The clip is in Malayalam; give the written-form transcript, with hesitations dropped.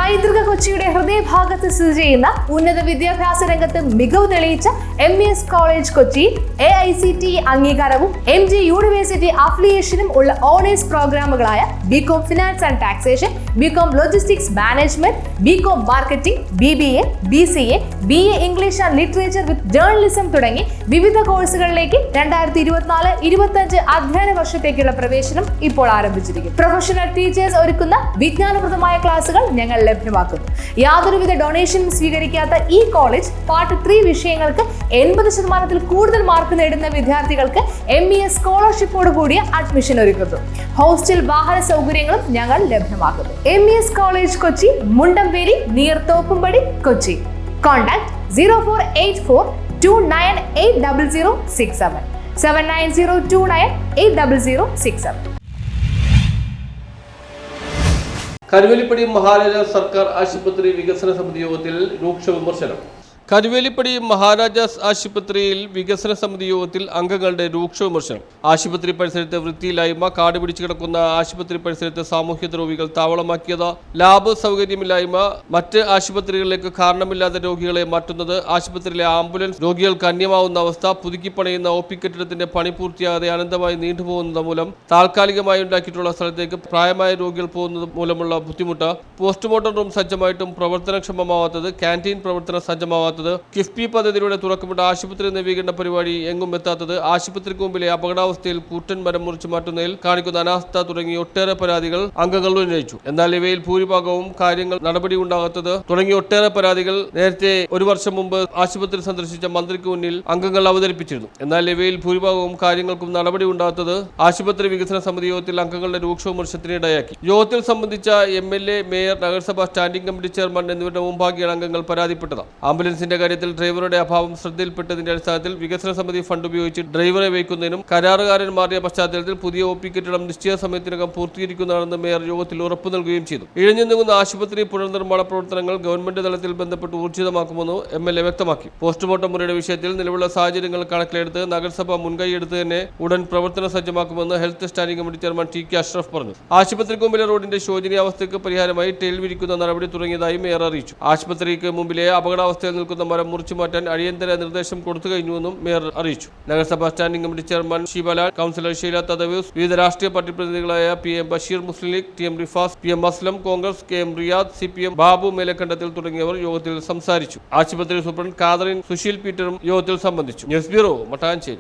പൈതൃക കൊച്ചിയുടെ ഹൃദയഭാഗത്ത് സ്ഥിതി ചെയ്യുന്ന ഉന്നത വിദ്യാഭ്യാസ രംഗത്ത് മികവ് തെളിയിച്ച MES കോളേജ് കൊച്ചി AICTE അംഗീകാരവും MG യൂണിവേഴ്സിറ്റി അഫിലിയേഷനും ഉള്ള ഓണേഴ്സ് പ്രോഗ്രാമുകളായ BCom finance and taxation, BCom logistics management, BCom marketing, BBA, BCA, BA English and literature with journalism തുടങ്ങി വിവിധ കോഴ്സുകളിലേക്ക് 2024-25 അധ്യയന വർഷത്തേക്കുള്ള പ്രവേശനം ഇപ്പോൾ ആരംഭിച്ചിരിക്കുന്നു. പ്രൊഫഷണൽ ടീച്ചേഴ്സ് ഒരുക്കുന്ന വിജ്ഞാനപ്രദമായ ക്ലാസുകൾ ഞങ്ങൾ ലഭ്യമാക്കുന്നു. യാതൊരുവിധ ഡൊണേഷനും സ്വീകരിക്കാത്ത ഈ കോളേജ് പാർട്ട് 3 വിഷയങ്ങൾക്ക് 80% കൂടുതൽ മാർക്ക് നേടുന്ന വിദ്യാർത്ഥികൾക്ക് MES സ്കോളർഷിപ്പോട് കൂടിയ അഡ്മിഷൻ ഒരുക്കുന്നു. ഹോസ്റ്റൽ വാഹന സൗകര്യങ്ങളും ഞങ്ങൾ ലഭ്യമാക്കുന്നു. MES college Kochi, Mundamveli, near Thoppumpady, Kochi. Contact 0484298067 7902980067. Karuvelippady Maharajas സർക്കാർ ആശുപത്രി വികസന സമിതി യോഗത്തിൽ രൂക്ഷ വിമർശനം. കരുവേലിപ്പടി മഹാരാജാസ് ആശുപത്രിയിൽ വികസന സമിതി യോഗത്തിൽ അംഗങ്ങളുടെ രൂക്ഷ വിമർശനം. ആശുപത്രി പരിസരത്ത് വൃത്തിയില്ലായ്മ, കാട് പിടിച്ചു കിടക്കുന്ന ആശുപത്രി പരിസരത്ത് സാമൂഹ്യ ദ്രോഹികൾ താവളമാക്കിയത്, ലാബ് സൗകര്യമില്ലായ്മ, മറ്റ് ആശുപത്രികളിലേക്ക് കാരണമില്ലാത്ത രോഗികളെ മാറ്റുന്നത്, ആശുപത്രിയിലെ ആംബുലൻസ് രോഗികൾക്ക് അന്യമാവുന്ന അവസ്ഥ, പുതുക്കി പണിയുന്ന OP കെട്ടിടത്തിന്റെ പണി പൂർത്തിയാകാതെ അനന്തമായി നീണ്ടുപോകുന്നത് മൂലം താൽക്കാലികമായി ഉണ്ടാക്കിയിട്ടുള്ള സ്ഥലത്തേക്ക് പ്രായമായ രോഗികൾ പോകുന്നത് മൂലമുള്ള ബുദ്ധിമുട്ട്, പോസ്റ്റ്മോർട്ടം റൂം സജ്ജമായിട്ടും പ്രവർത്തനക്ഷമമാവാത്തത്, ക്യാൻറ്റീൻ പ്രവർത്തനം സജ്ജമാവാത്തത്, കിഫ്ബി പദ്ധതിയിലൂടെ തുറക്കപ്പെട്ട ആശുപത്രി നവീകരണ പരിപാടി എങ്ങും എത്താത്തത്, ആശുപത്രിക്ക് മുമ്പിലെ അപകടാവസ്ഥയിൽ കൂറ്റൻ മരം മുറിച്ചു മാറ്റുന്നതിൽ കാണിക്കുന്ന അനാസ്ഥ തുടങ്ങി ഒട്ടേറെ പരാതികൾ അംഗങ്ങൾ ഉന്നയിച്ചു. എന്നാൽ ഇവയിൽ ഭൂരിഭാഗവും കാര്യങ്ങൾ നടപടി ഉണ്ടാകാത്തത് തുടങ്ങി ഒട്ടേറെ പരാതികൾ നേരത്തെ ഒരു വർഷം മുമ്പ് ആശുപത്രി സന്ദർശിച്ച മന്ത്രിക്ക് മുന്നിൽ അംഗങ്ങൾ അവതരിപ്പിച്ചിരുന്നു. എന്നാൽ ഇവയിൽ ഭൂരിഭാഗവും കാര്യങ്ങൾക്കും നടപടി ഉണ്ടാകാത്തത് ആശുപത്രി വികസന സമിതി യോഗത്തിൽ അംഗങ്ങളുടെ രൂക്ഷ വിമർശനത്തിന് ഇടയാക്കി. യോഗത്തിൽ സംബന്ധിച്ച MLA, മേയർ, നഗരസഭാ സ്റ്റാൻഡിംഗ് കമ്മിറ്റി ചെയർമാൻ എന്നിവരുടെ മുമ്പാകെയാണ് അംഗങ്ങൾ പരാതിപ്പെട്ടത്. ആംബുലൻസിന്റെ കാര്യത്തിൽ ഡ്രൈവറുടെ അഭാവം ശ്രദ്ധയിൽപ്പെട്ടതിന്റെ അടിസ്ഥാനത്തിൽ വികസന സമിതി ഫണ്ട് ഉപയോഗിച്ച് ഡ്രൈവറെ വയ്ക്കുന്നതിനും കരാറുകാരൻ മാറിയ പശ്ചാത്തലത്തിൽ പുതിയ OP കെട്ടിടം നിശ്ചിത സമയത്തിനകം പൂർത്തീകരിക്കുന്നതാണെന്ന് മേയർ യോഗത്തിൽ ഉറപ്പു നൽകുകയും ചെയ്തു. ഇഴഞ്ഞു നീങ്ങുന്ന ആശുപത്രി പുനർനിർമ്മാണ പ്രവർത്തനങ്ങൾ ഗവൺമെന്റ് തലത്തിൽ ബന്ധപ്പെട്ട് ഊർജിതമാക്കുമെന്ന് MLA വ്യക്തമാക്കി. പോസ്റ്റ്മോർട്ടം മുറിയുടെ വിഷയത്തിൽ നിലവിലുള്ള സാഹചര്യങ്ങൾ കണക്കിലെടുത്ത് നഗരസഭ മുൻകൈയെടുത്ത് തന്നെ ഉടൻ പ്രവർത്തനം സജ്ജമാക്കുമെന്ന് health standing committee chairman TK Ashraf പറഞ്ഞു. ആശുപത്രിക്ക് മുമ്പിലെ റോഡിന്റെ ശോചനീയാവസ്ഥയ്ക്ക് പരിഹാരമായി ടൈൽ വിരിക്കുന്ന നടപടി തുടങ്ങിയതായി മേയർ അറിയിച്ചു. ആശുപത്രിക്ക് മുമ്പിലെ അപകടാവസ്ഥയിൽ നിൽക്കുന്ന മരം മുറിച്ചു മാറ്റാൻ അടിയന്തര നിർദ്ദേശം കൊടുത്തു കഴിഞ്ഞുവെന്നും മേയർ അറിയിച്ചു. നഗരസഭാ standing committee chairman Sheebalal, councillor Sheela Thadevus, വിവിധ രാഷ്ട്രീയ പാർട്ടി പ്രതിനിധികളായ PM Basheer, Muslim League, TM Rifas, PM Aslam, Congress, KM Riyad, CPM Babu Melakkandathil തുടങ്ങിയവർ യോഗത്തിൽ സംസാരിച്ചു. ആശുപത്രി സൂപ്രണ്ട് കാതറിൻ സുശീൽ പീറ്ററും യോഗത്തിൽ സംബന്ധിച്ചു. News bureau, Mattancherry.